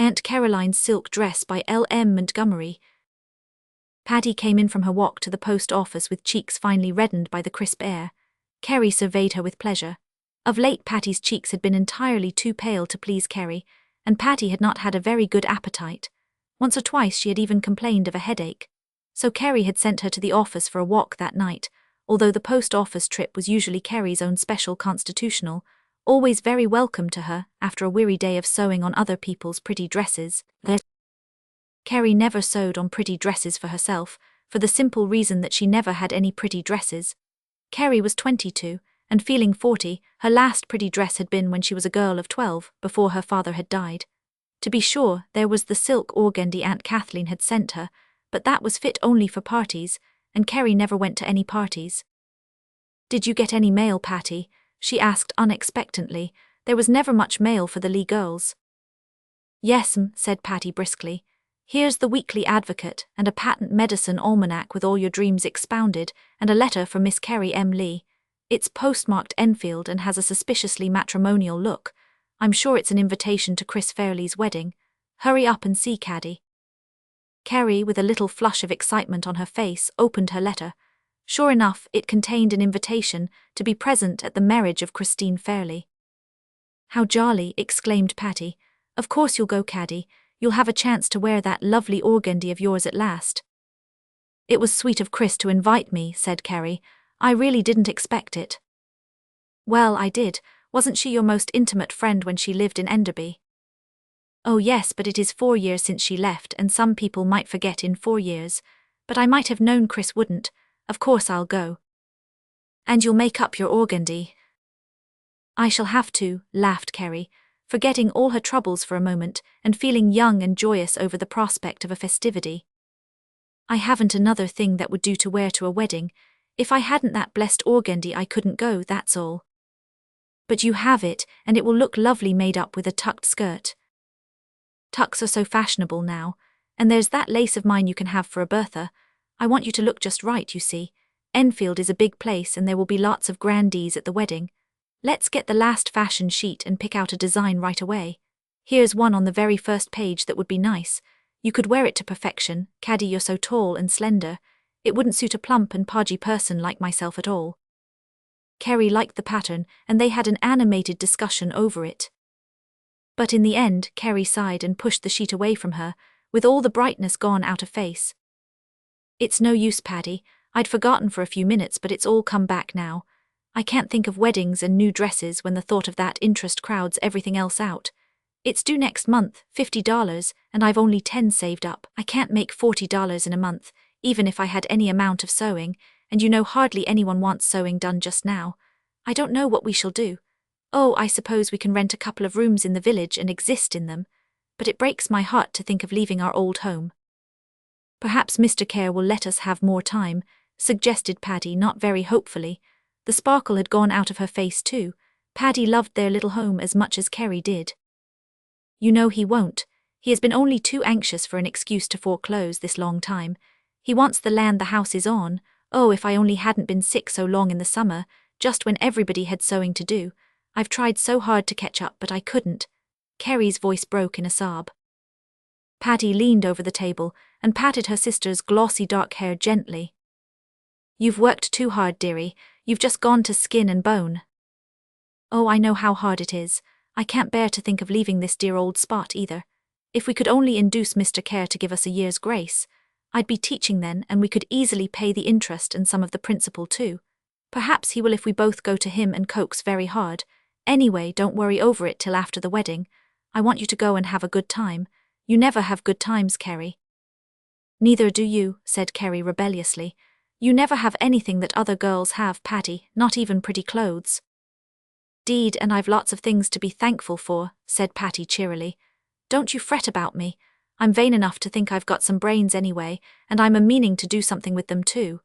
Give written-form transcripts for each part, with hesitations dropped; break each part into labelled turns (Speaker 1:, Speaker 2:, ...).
Speaker 1: Aunt Caroline's silk dress by L.M. Montgomery. Patty came in from her walk to the post office with cheeks finely reddened by the crisp air. Carrie surveyed her with pleasure. Of late Patty's cheeks had been entirely too pale to please Carrie, and Patty had not had a very good appetite. Once or twice she had even complained of a headache. So Carrie had sent her to the office for a walk that night, although the post office trip was usually Carrie's own special constitutional, always very welcome to her after a weary day of sewing on other people's pretty dresses. Carrie never sewed on pretty dresses for herself, for the simple reason that she never had any pretty dresses. Carrie was 22, and feeling 40, her last pretty dress had been when she was a girl of 12, before her father had died. To be sure, there was the silk organdy Aunt Kathleen had sent her, but that was fit only for parties, and Carrie never went to any parties. "Did you get any mail, Patty?" she asked unexpectedly. There was never much mail for the Lee girls. "Yes'm," said Patty briskly. "Here's the Weekly Advocate, and a patent medicine almanac with all your dreams expounded, and a letter from Miss Carrie M. Lee. It's postmarked Enfield and has a suspiciously matrimonial look. I'm sure it's an invitation to Chris Fairley's wedding. Hurry up and see, Caddy." Carrie, with a little flush of excitement on her face, opened her letter. Sure enough, it contained an invitation to be present at the marriage of Christine Fairley. "How jolly," exclaimed Patty. "Of course you'll go, Caddy. You'll have a chance to wear that lovely organdy of yours at last." "It was sweet of Chris to invite me," said Carrie. "I really didn't expect it." "Well, I did. Wasn't she your most intimate friend when she lived in Enderby?" "Oh yes, but it is 4 years since she left, and some people might forget in 4 years. But I might have known Chris wouldn't. Of course I'll go." "And you'll make up your organdy?" "I shall have to," laughed Carrie, forgetting all her troubles for a moment, and feeling young and joyous over the prospect of a festivity. "I haven't another thing that would do to wear to a wedding. If I hadn't that blessed organdy I couldn't go, that's all." "But you have it, and it will look lovely made up with a tucked skirt." "Tucks are so fashionable now, and there's that lace of mine you can have for a Bertha. I want you to look just right, you see. Enfield is a big place and there will be lots of grandees at the wedding. Let's get the last fashion sheet and pick out a design right away. Here's one on the very first page that would be nice. You could wear it to perfection. Caddy, you're so tall and slender. It wouldn't suit a plump and podgy person like myself at all." Carrie liked the pattern, and they had an animated discussion over it. But in the end, Carrie sighed and pushed the sheet away from her, with all the brightness gone out of face. "It's no use, Paddy. I'd forgotten for a few minutes, but it's all come back now. I can't think of weddings and new dresses when the thought of that interest crowds everything else out. It's due next month, $50, and I've only 10 saved up. I can't make $40 in a month, even if I had any amount of sewing, and you know hardly anyone wants sewing done just now. I don't know what we shall do. Oh, I suppose we can rent a couple of rooms in the village and exist in them, but it breaks my heart to think of leaving our old home." "Perhaps Mr. Care will let us have more time," suggested Paddy, not very hopefully. The sparkle had gone out of her face too. Paddy loved their little home as much as Carrie did. "You know he won't. He has been only too anxious for an excuse to foreclose this long time. He wants the land the house is on. Oh, if I only hadn't been sick so long in the summer, just when everybody had sewing to do. I've tried so hard to catch up, but I couldn't." Carrie's voice broke in a sob. Patty leaned over the table and patted her sister's glossy dark hair gently. "You've worked too hard, dearie. You've just gone to skin and bone." "Oh, I know how hard it is. I can't bear to think of leaving this dear old spot either. If we could only induce Mr. Care to give us a year's grace. I'd be teaching then, and we could easily pay the interest and some of the principal too. Perhaps he will if we both go to him and coax very hard. Anyway, don't worry over it till after the wedding. I want you to go and have a good time. You never have good times, Carrie." "Neither do you," said Carrie rebelliously. "You never have anything that other girls have, Patty, not even pretty clothes." "'Deed, and I've lots of things to be thankful for," said Patty cheerily. "Don't you fret about me. I'm vain enough to think I've got some brains anyway, and I'm a-meaning to do something with them too.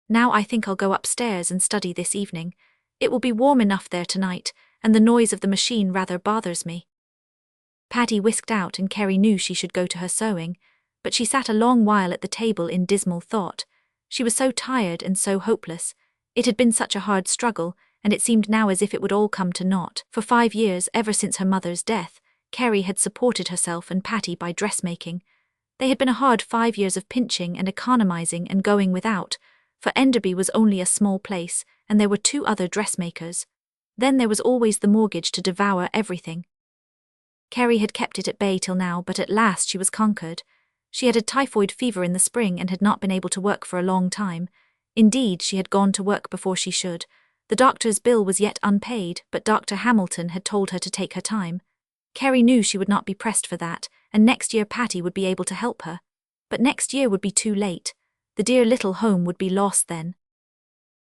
Speaker 1: Now I think I'll go upstairs and study this evening. It will be warm enough there tonight, and the noise of the machine rather bothers me." Patty whisked out, and Carrie knew she should go to her sewing, but she sat a long while at the table in dismal thought. She was so tired and so hopeless. It had been such a hard struggle, and it seemed now as if it would all come to naught. For 5 years, ever since her mother's death, Carrie had supported herself and Patty by dressmaking. They had been a hard 5 years of pinching and economizing and going without, for Enderby was only a small place, and there were 2 other dressmakers. Then there was always the mortgage to devour everything. Carrie had kept it at bay till now, but at last she was conquered. She had had typhoid fever in the spring and had not been able to work for a long time. Indeed, she had gone to work before she should. The doctor's bill was yet unpaid, but Dr. Hamilton had told her to take her time. Carrie knew she would not be pressed for that, and next year Patty would be able to help her. But next year would be too late. The dear little home would be lost then.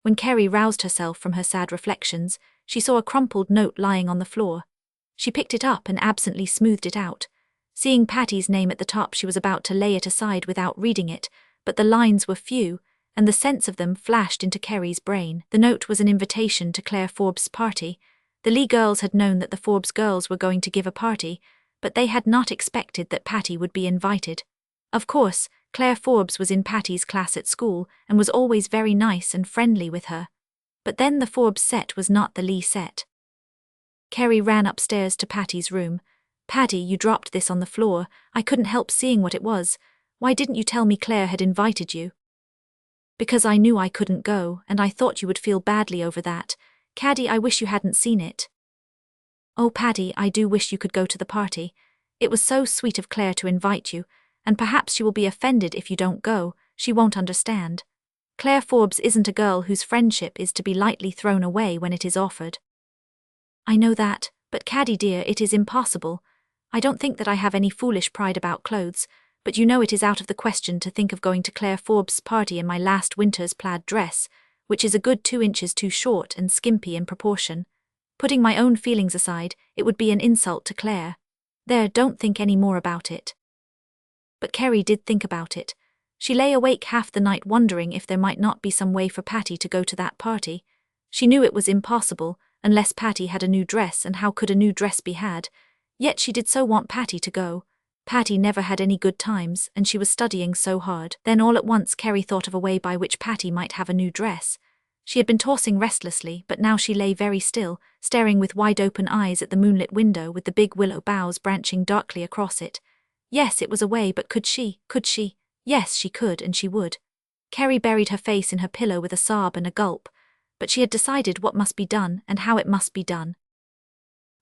Speaker 1: When Carrie roused herself from her sad reflections, she saw a crumpled note lying on the floor. She picked it up and absently smoothed it out. Seeing Patty's name at the top, she was about to lay it aside without reading it, but the lines were few, and the sense of them flashed into Carrie's brain. The note was an invitation to Claire Forbes' party. The Lee girls had known that the Forbes girls were going to give a party, but they had not expected that Patty would be invited. Of course, Claire Forbes was in Patty's class at school and was always very nice and friendly with her. But then the Forbes set was not the Lee set. Carrie ran upstairs to Patty's room. "Patty, you dropped this on the floor. I couldn't help seeing what it was. Why didn't you tell me Claire had invited you?" "Because I knew I couldn't go, and I thought you would feel badly over that. Caddy, I wish you hadn't seen it." "Oh, Paddy, I do wish you could go to the party. It was so sweet of Claire to invite you, and perhaps she will be offended if you don't go. She won't understand. Claire Forbes isn't a girl whose friendship is to be lightly thrown away when it is offered." "I know that, but Caddy dear, it is impossible. I don't think that I have any foolish pride about clothes, but you know it is out of the question to think of going to Claire Forbes' party in my last winter's plaid dress, which is a good 2 inches too short and skimpy in proportion. Putting my own feelings aside, it would be an insult to Claire. There, don't think any more about it." But Carrie did think about it. She lay awake half the night wondering if there might not be some way for Patty to go to that party. She knew it was impossible, unless Patty had a new dress, and how could a new dress be had? Yet she did so want Patty to go. Patty never had any good times, and she was studying so hard. Then all at once Carrie thought of a way by which Patty might have a new dress. She had been tossing restlessly, but now she lay very still, staring with wide-open eyes at the moonlit window with the big willow boughs branching darkly across it. Yes, it was a way, but could she? Yes, she could, and she would. Carrie buried her face in her pillow with a sob and a gulp, but she had decided what must be done and how it must be done.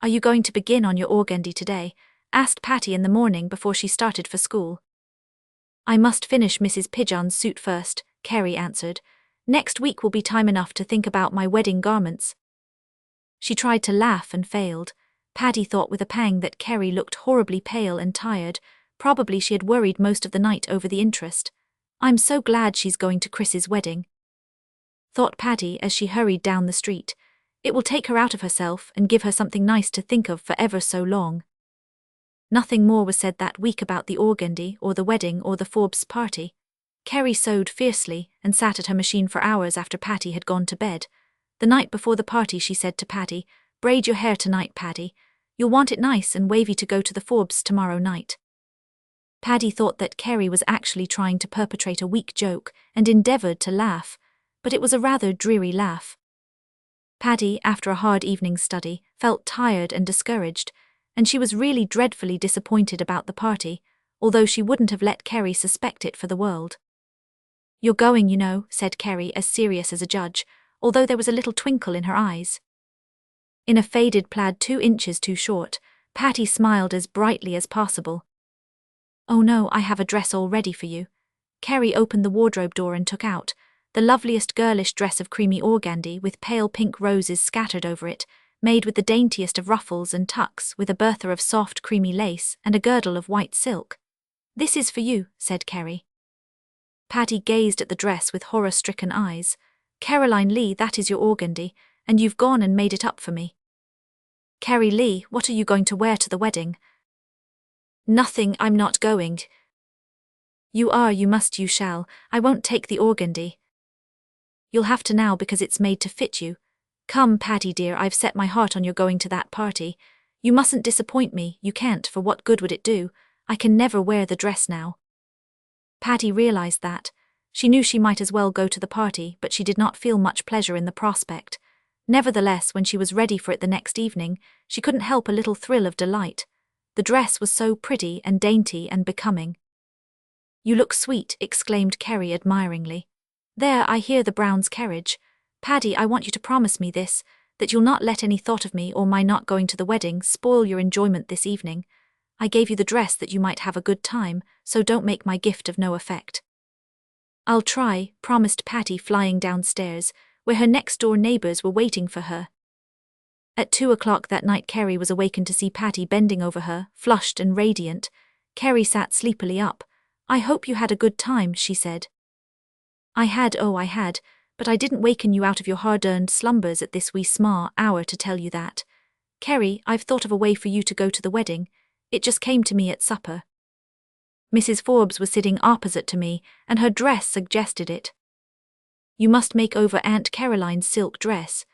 Speaker 1: "Are you going to begin on your organdy today?" asked Patty in the morning before she started for school. "I must finish Mrs. Pigeon's suit first," Carrie answered. "Next week will be time enough to think about my wedding garments." She tried to laugh and failed. Patty thought with a pang that Carrie looked horribly pale and tired. Probably she had worried most of the night over the interest. "I'm so glad she's going to Chris's wedding," thought Patty as she hurried down the street. "It will take her out of herself and give her something nice to think of for ever so long." Nothing more was said that week about the organdy or the wedding or the Forbes party. Carrie sewed fiercely and sat at her machine for hours after Patty had gone to bed. The night before the party she said to Patty, "Braid your hair tonight, Patty. You'll want it nice and wavy to go to the Forbes tomorrow night." Patty thought that Carrie was actually trying to perpetrate a weak joke and endeavoured to laugh, but it was a rather dreary laugh. Patty, after a hard evening's study, felt tired and discouraged, and she was really dreadfully disappointed about the party, although she wouldn't have let Carrie suspect it for the world. "You're going, you know," said Carrie, as serious as a judge, although there was a little twinkle in her eyes. In a faded plaid 2 inches too short, Patty smiled as brightly as possible. "Oh no, I have a dress all ready for you." Carrie opened the wardrobe door and took out the loveliest girlish dress of creamy organdy with pale pink roses scattered over it, made with the daintiest of ruffles and tucks, with a bertha of soft creamy lace and a girdle of white silk. "This is for you," said Carrie. Patty gazed at the dress with horror-stricken eyes. "Caroline Lee, that is your organdy, and you've gone and made it up for me." "Carrie Lee, what are you going to wear to the wedding?" "Nothing, I'm not going." "You are, you must, you shall. I won't take the organdy." "You'll have to now because it's made to fit you. Come, Patty dear, I've set my heart on your going to that party. You mustn't disappoint me, you can't, for what good would it do? I can never wear the dress now." Patty realized that. She knew she might as well go to the party, but she did not feel much pleasure in the prospect. Nevertheless, when she was ready for it the next evening, she couldn't help a little thrill of delight. The dress was so pretty and dainty and becoming. "You look sweet," exclaimed Kerry admiringly. "There, I hear the Brown's carriage. Paddy, I want you to promise me this, that you'll not let any thought of me or my not going to the wedding spoil your enjoyment this evening. I gave you the dress that you might have a good time, so don't make my gift of no effect." "I'll try," promised Patty, flying downstairs, where her next-door neighbors were waiting for her. At 2 o'clock that night, Kerry was awakened to see Patty bending over her, flushed and radiant. Kerry sat sleepily up. "I hope you had a good time," she said. I had, but I didn't waken you out of your hard-earned slumbers at this wee sma' hour to tell you that. Kerry, I've thought of a way for you to go to the wedding. It just came to me at supper." Mrs. Forbes was sitting opposite to me, and her dress suggested it. "You must make over Aunt Caroline's silk dress."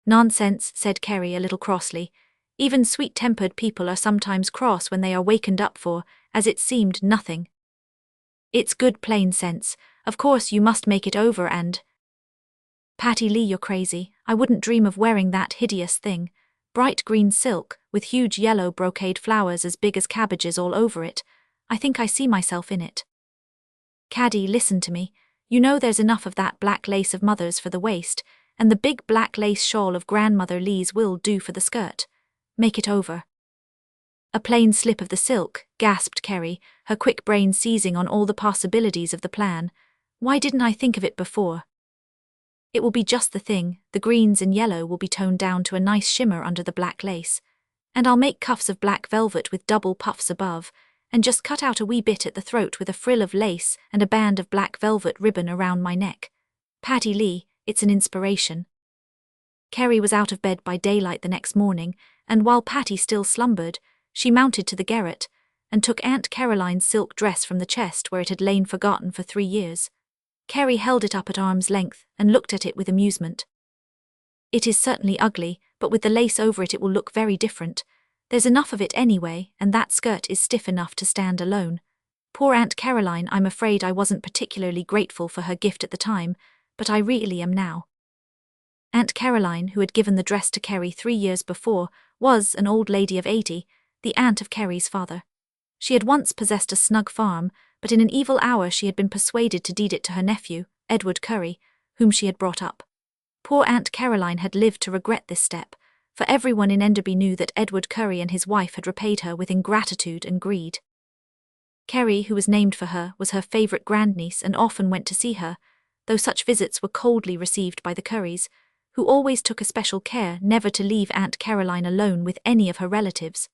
Speaker 1: "Nonsense," said Kerry a little crossly. "Even sweet-tempered people are sometimes cross when they are wakened up for, as it seemed, nothing. It's good plain sense. Of course you must make it over and—" "Patty Lee, you're crazy. I wouldn't dream of wearing that hideous thing. Bright green silk, with huge yellow brocade flowers as big as cabbages all over it. I think I see myself in it." "Caddy, listen to me. You know there's enough of that black lace of Mother's for the waist, and the big black lace shawl of Grandmother Lee's will do for the skirt. Make it over." "A plain slip of the silk," gasped Kerry, her quick brain seizing on all the possibilities of the plan. "Why didn't I think of it before? It will be just the thing. The greens and yellow will be toned down to a nice shimmer under the black lace. And I'll make cuffs of black velvet with double puffs above, and just cut out a wee bit at the throat with a frill of lace and a band of black velvet ribbon around my neck. Patty Lee, it's an inspiration." Kerry was out of bed by daylight the next morning, and while Patty still slumbered, she mounted to the garret, and took Aunt Caroline's silk dress from the chest where it had lain forgotten for 3 years. Kerry held it up at arm's length and looked at it with amusement. "It is certainly ugly, but with the lace over it will look very different. There's enough of it anyway, and that skirt is stiff enough to stand alone. Poor Aunt Caroline, I'm afraid I wasn't particularly grateful for her gift at the time, but I really am now." Aunt Caroline, who had given the dress to Kerry 3 years before, was an old lady of 80, the aunt of Kerry's father. She had once possessed a snug farm, but in an evil hour she had been persuaded to deed it to her nephew, Edward Curry, whom she had brought up. Poor Aunt Caroline had lived to regret this step, for everyone in Enderby knew that Edward Curry and his wife had repaid her with ingratitude and greed. Kerry, who was named for her, was her favourite grandniece and often went to see her, though such visits were coldly received by the Currys, who always took especial care never to leave Aunt Caroline alone with any of her relatives.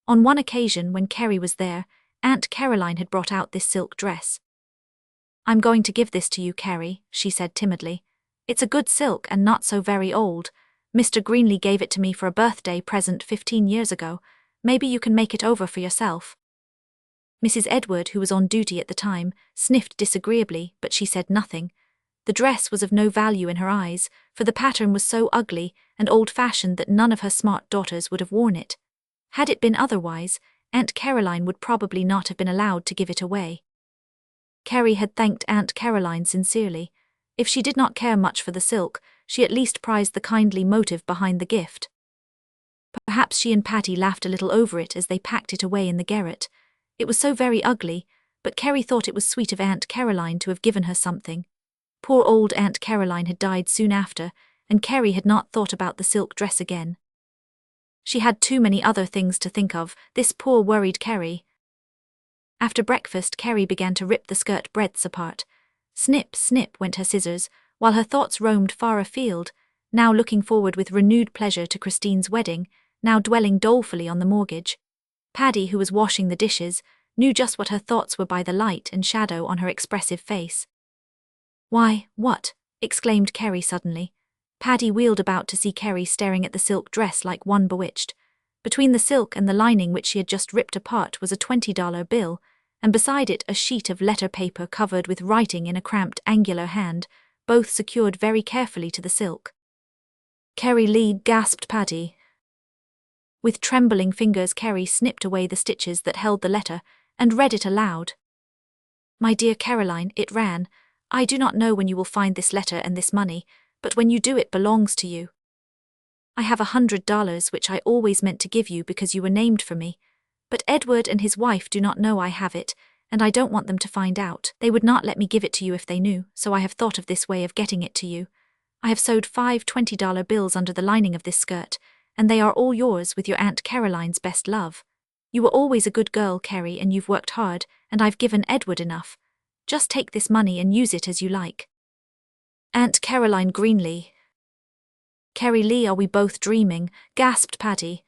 Speaker 1: On one occasion when Kerry was there, Aunt Caroline had brought out this silk dress. "I'm going to give this to you, Kerry," she said timidly. "It's a good silk and not so very old. Mr. Greenley gave it to me for a birthday present 15 years ago. Maybe you can make it over for yourself." Mrs. Edward, who was on duty at the time, sniffed disagreeably, but she said nothing. The dress was of no value in her eyes, for the pattern was so ugly and old-fashioned that none of her smart daughters would have worn it. Had it been otherwise, Aunt Caroline would probably not have been allowed to give it away. Kerry had thanked Aunt Caroline sincerely. If she did not care much for the silk, she at least prized the kindly motive behind the gift. Perhaps she and Patty laughed a little over it as they packed it away in the garret. It was so very ugly, but Kerry thought it was sweet of Aunt Caroline to have given her something. Poor old Aunt Caroline had died soon after, and Kerry had not thought about the silk dress again. She had too many other things to think of, this poor worried Kerry. After breakfast, Kerry began to rip the skirt breadths apart. Snip, snip went her scissors, while her thoughts roamed far afield, now looking forward with renewed pleasure to Christine's wedding, now dwelling dolefully on the mortgage. Paddy, who was washing the dishes, knew just what her thoughts were by the light and shadow on her expressive face. "Why, what?" exclaimed Kerry suddenly. Paddy wheeled about to see Kerry staring at the silk dress like one bewitched. Between the silk and the lining which she had just ripped apart was a $20 bill, and beside it a sheet of letter paper covered with writing in a cramped angular hand, both secured very carefully to the silk. "Kerry Lee," gasped Paddy. With trembling fingers Kerry snipped away the stitches that held the letter, and read it aloud. "My dear Caroline," it ran, "I do not know when you will find this letter and this money, but when you do it belongs to you. I have $100 which I always meant to give you because you were named for me. But Edward and his wife do not know I have it, and I don't want them to find out. They would not let me give it to you if they knew, so I have thought of this way of getting it to you. I have sewed 5 $20 bills under the lining of this skirt, and they are all yours with your Aunt Caroline's best love. You were always a good girl, Carrie, and you've worked hard, and I've given Edward enough. Just take this money and use it as you like. Aunt Caroline Greenlee. Carrie Lee, are we both dreaming? Gasped Patty.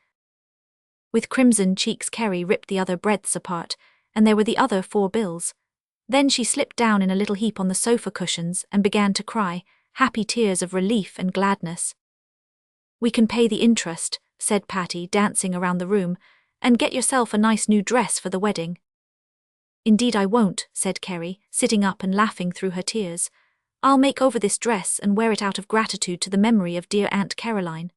Speaker 1: With crimson cheeks, Carrie ripped the other breadths apart, and there were the other 4 bills. Then she slipped down in a little heap on the sofa cushions and began to cry, happy tears of relief and gladness. We can pay the interest, said Patty, dancing around the room, and get yourself a nice new dress for the wedding. Indeed I won't, said Carrie, sitting up and laughing through her tears. I'll make over this dress and wear it out of gratitude to the memory of dear Aunt Caroline.